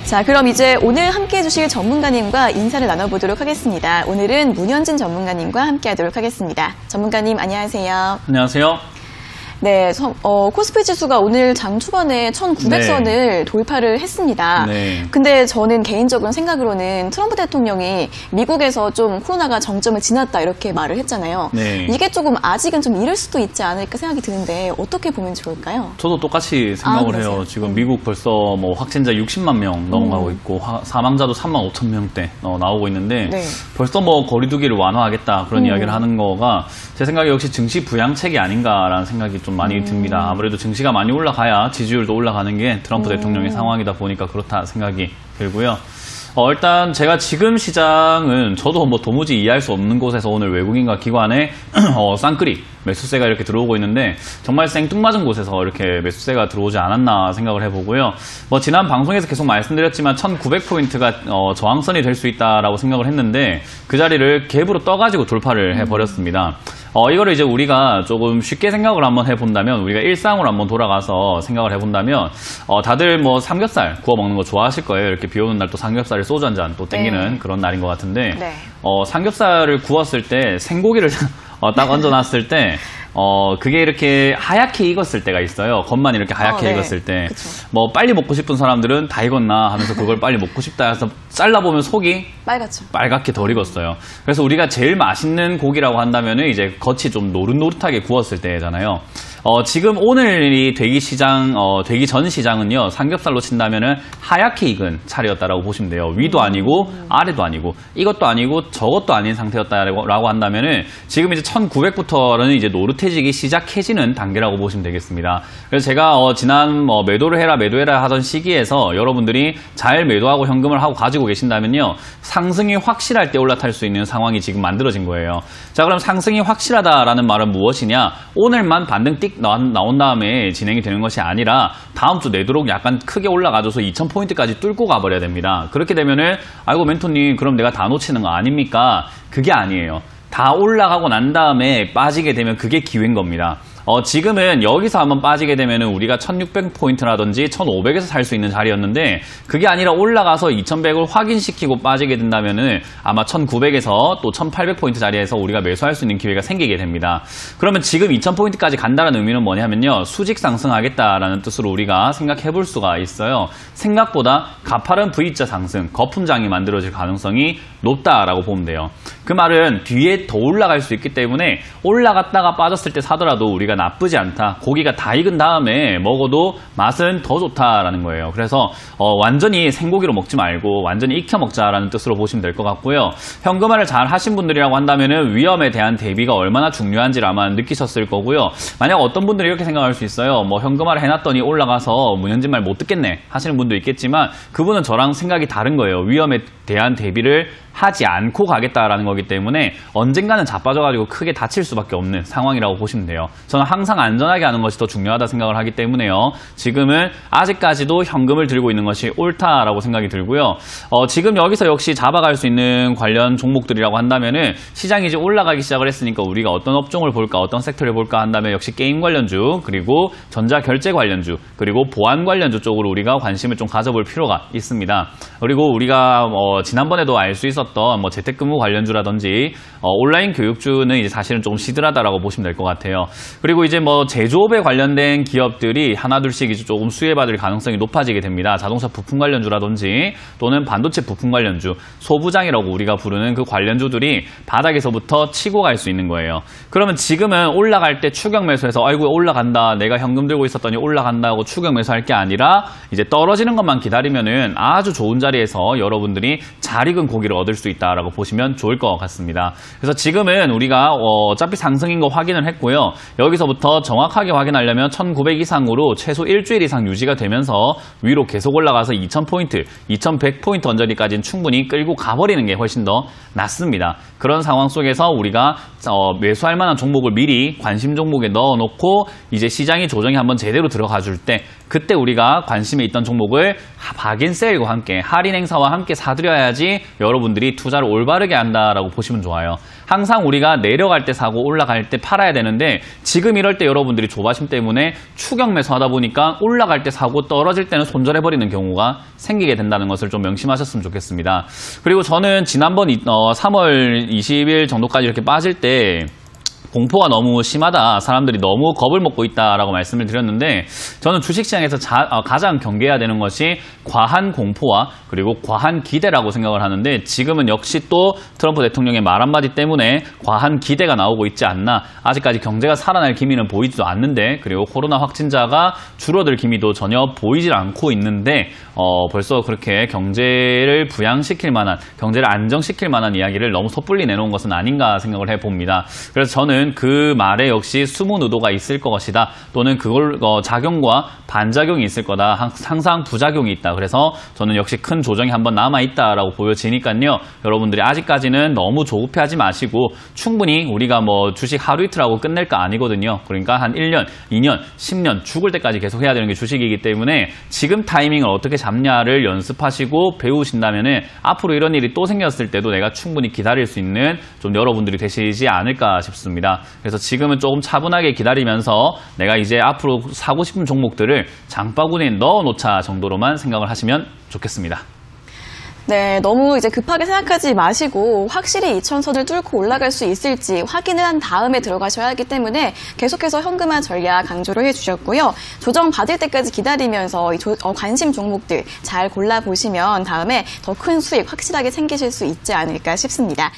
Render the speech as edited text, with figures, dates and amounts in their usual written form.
자, 그럼 이제 오늘 함께해 주실 전문가님과 인사를 나눠보도록 하겠습니다. 오늘은 문현진 전문가님과 함께하도록 하겠습니다. 전문가님 안녕하세요. 안녕하세요. 네, 코스피 지수가 오늘 장 초반에 1900선을 돌파를 했습니다. 근데 저는 개인적으로 생각으로는 트럼프 대통령이 미국에서 좀 코로나가 정점을 지났다 이렇게 말을 했잖아요. 이게 조금 아직은 좀 이를 수도 있지 않을까 생각이 드는데 어떻게 보면 좋을까요? 저도 똑같이 생각을 해요. 지금 미국 벌써 뭐 확진자 60만 명 넘어가고 있고 사망자도 3만 5천 명대 나오고 있는데 벌써 뭐 거리두기를 완화하겠다 그런 이야기를 하는 거가 제 생각에 역시 증시 부양책이 아닌가라는 생각이 좀 많이 듭니다. 아무래도 증시가 많이 올라가야 지지율도 올라가는 게 트럼프 대통령의 상황이다 보니까 그렇다 생각이 들고요. 일단 제가 지금 시장은 저도 뭐 도무지 이해할 수 없는 곳에서 오늘 외국인과 기관의 쌍끌이 매수세가 이렇게 들어오고 있는데 정말 생뚱맞은 곳에서 이렇게 매수세가 들어오지 않았나 생각을 해보고요. 뭐 지난 방송에서 계속 말씀드렸지만 1900포인트가 저항선이 될 수 있다라고 생각을 했는데 그 자리를 갭으로 떠가지고 돌파를 해버렸습니다. 이거를 이제 우리가 조금 쉽게 생각을 한번 해본다면 우리가 일상으로 한번 돌아가서 생각을 해본다면 다들 뭐 삼겹살 구워 먹는 거 좋아하실 거예요. 이렇게 비 오는 날 또 삼겹살에 소주 한 잔 또 땡기는 그런 날인 것 같은데 삼겹살을 구웠을 때 생고기를 딱 얹어놨을 때 그게 이렇게 하얗게 익었을 때가 있어요. 겉만 이렇게 하얗게 익었을 때. 뭐 빨리 먹고 싶은 사람들은 다 익었나 하면서 그걸 빨리 먹고 싶다 해서 잘라보면 속이 빨갛게 덜 익었어요. 그래서 우리가 제일 맛있는 고기라고 한다면 이제 겉이 좀 노릇노릇하게 구웠을 때잖아요. 지금 오늘이 되기 전 시장은요, 삼겹살로 친다면은 하얗게 익은 차례였다라고 보시면 돼요. 위도 아니고, 아래도 아니고, 이것도 아니고, 저것도 아닌 상태였다라고 한다면은 지금 이제 1900부터는 이제 노릇해지기 시작해지는 단계라고 보시면 되겠습니다. 그래서 제가 지난 매도를 해라, 매도해라 하던 시기에서 여러분들이 잘 매도하고 현금을 하고 가지고 계신다면요, 상승이 확실할 때 올라탈 수 있는 상황이 지금 만들어진 거예요. 자, 그럼 상승이 확실하다라는 말은 무엇이냐? 오늘만 반등 띡 나온 다음에 진행이 되는 것이 아니라 다음 주 내도록 약간 크게 올라가줘서 2000포인트까지 뚫고 가버려야 됩니다. 그렇게 되면은 아이고 멘토님 그럼 내가 다 놓치는 거 아닙니까? 그게 아니에요. 다 올라가고 난 다음에 빠지게 되면 그게 기회인 겁니다. 지금은 여기서 한번 빠지게 되면은 우리가 1600포인트라든지 1500에서 살 수 있는 자리였는데 그게 아니라 올라가서 2100을 확인시키고 빠지게 된다면은 아마 1900에서 또 1800포인트 자리에서 우리가 매수할 수 있는 기회가 생기게 됩니다. 그러면 지금 2000포인트까지 간다는 의미는 뭐냐면요. 수직 상승하겠다라는 뜻으로 우리가 생각해 볼 수가 있어요. 생각보다 가파른 V자 상승, 거품장이 만들어질 가능성이 높다라고 보면 돼요. 그 말은 뒤에 더 올라갈 수 있기 때문에 올라갔다가 빠졌을 때 사더라도 우리가 나쁘지 않다. 고기가 다 익은 다음에 먹어도 맛은 더 좋다라는 거예요. 그래서 완전히 생고기로 먹지 말고 완전히 익혀 먹자라는 뜻으로 보시면 될 것 같고요. 현금화를 잘 하신 분들이라고 한다면은 위험에 대한 대비가 얼마나 중요한지를 아마 느끼셨을 거고요. 만약 어떤 분들이 이렇게 생각할 수 있어요. 뭐 현금화를 해놨더니 올라가서 문현진 말 못 듣겠네 하시는 분도 있겠지만 그분은 저랑 생각이 다른 거예요. 위험에 대한 대비를 하지 않고 가겠다라는 거기 때문에 언젠가는 자빠져가지고 크게 다칠 수밖에 없는 상황이라고 보시면 돼요. 저는 항상 안전하게 하는 것이 더 중요하다 생각을 하기 때문에요. 지금은 아직까지도 현금을 들고 있는 것이 옳다라고 생각이 들고요. 지금 여기서 역시 잡아갈 수 있는 관련 종목들이라고 한다면은 시장이 이제 올라가기 시작을 했으니까 우리가 어떤 업종을 볼까, 어떤 섹터를 볼까 한다면 역시 게임 관련주, 그리고 전자결제 관련주, 그리고 보안 관련주 쪽으로 우리가 관심을 좀 가져볼 필요가 있습니다. 그리고 우리가 지난번에도 알 수 있었던 뭐 재택근무 관련주라든지 온라인 교육주는 이제 사실은 조금 시들하다라고 보시면 될 것 같아요. 그리고 이제 뭐 제조업에 관련된 기업들이 하나둘씩 이제 조금 수혜받을 가능성이 높아지게 됩니다. 자동차 부품 관련주라든지 또는 반도체 부품 관련주, 소부장이라고 우리가 부르는 그 관련주들이 바닥에서부터 치고 갈 수 있는 거예요. 그러면 지금은 올라갈 때 추격 매수해서 아이고 올라간다, 내가 현금 들고 있었더니 올라간다고 추격 매수할 게 아니라 이제 떨어지는 것만 기다리면은 아주 좋은 자리에서 여러분들이 잘 익은 고기를 얻을 수 있다라고 보시면 좋을 것 같습니다. 그래서 지금은 우리가 어차피 상승인 거 확인을 했고요. 여기서부터 정확하게 확인하려면 1900 이상으로 최소 일주일 이상 유지가 되면서 위로 계속 올라가서 2000포인트, 2100포인트 언저리까지는 충분히 끌고 가버리는 게 훨씬 더 낫습니다. 그런 상황 속에서 우리가 매수할 만한 종목을 미리 관심 종목에 넣어놓고 이제 시장이 조정이 한번 제대로 들어가 줄 때 그때 우리가 관심에 있던 종목을 박인세일과 함께 할인 행사와 함께 사들여야 그래야지 여러분들이 투자를 올바르게 한다라고 보시면 좋아요. 항상 우리가 내려갈 때 사고 올라갈 때 팔아야 되는데 지금 이럴 때 여러분들이 조바심 때문에 추격 매수하다 보니까 올라갈 때 사고 떨어질 때는 손절해버리는 경우가 생기게 된다는 것을 좀 명심하셨으면 좋겠습니다. 그리고 저는 지난번 3월 20일 정도까지 이렇게 빠질 때 공포가 너무 심하다, 사람들이 너무 겁을 먹고 있다라고 말씀을 드렸는데 저는 주식시장에서 가장 경계해야 되는 것이 과한 공포와 그리고 과한 기대라고 생각을 하는데 지금은 역시 또 트럼프 대통령의 말 한마디 때문에 과한 기대가 나오고 있지 않나. 아직까지 경제가 살아날 기미는 보이지도 않는데 그리고 코로나 확진자가 줄어들 기미도 전혀 보이질 않고 있는데 벌써 그렇게 경제를 부양시킬 만한, 경제를 안정시킬 만한 이야기를 너무 섣불리 내놓은 것은 아닌가 생각을 해봅니다. 그래서 저는 그 말에 역시 숨은 의도가 있을 것이다, 또는 그걸 작용과 반작용이 있을 거다, 항상 부작용이 있다. 그래서 저는 역시 큰 조정이 한번 남아있다라고 보여지니까요. 여러분들이 아직까지는 너무 조급해하지 마시고 충분히 우리가 뭐 주식 하루 이틀하고 끝낼 거 아니거든요. 그러니까 한 1년, 2년, 10년 죽을 때까지 계속 해야 되는 게 주식이기 때문에 지금 타이밍을 어떻게 잡냐를 연습하시고 배우신다면은 앞으로 이런 일이 또 생겼을 때도 내가 충분히 기다릴 수 있는 좀 여러분들이 되시지 않을까 싶습니다. 그래서 지금은 조금 차분하게 기다리면서 내가 이제 앞으로 사고 싶은 종목들을 장바구니에 넣어놓자 정도로만 생각을 하시면 좋겠습니다. 네, 너무 이제 급하게 생각하지 마시고 확실히 2,000선을 뚫고 올라갈 수 있을지 확인을 한 다음에 들어가셔야 하기 때문에 계속해서 현금화 전략 강조를 해주셨고요. 조정 받을 때까지 기다리면서 관심 종목들 잘 골라보시면 다음에 더 큰 수익 확실하게 챙기실 수 있지 않을까 싶습니다.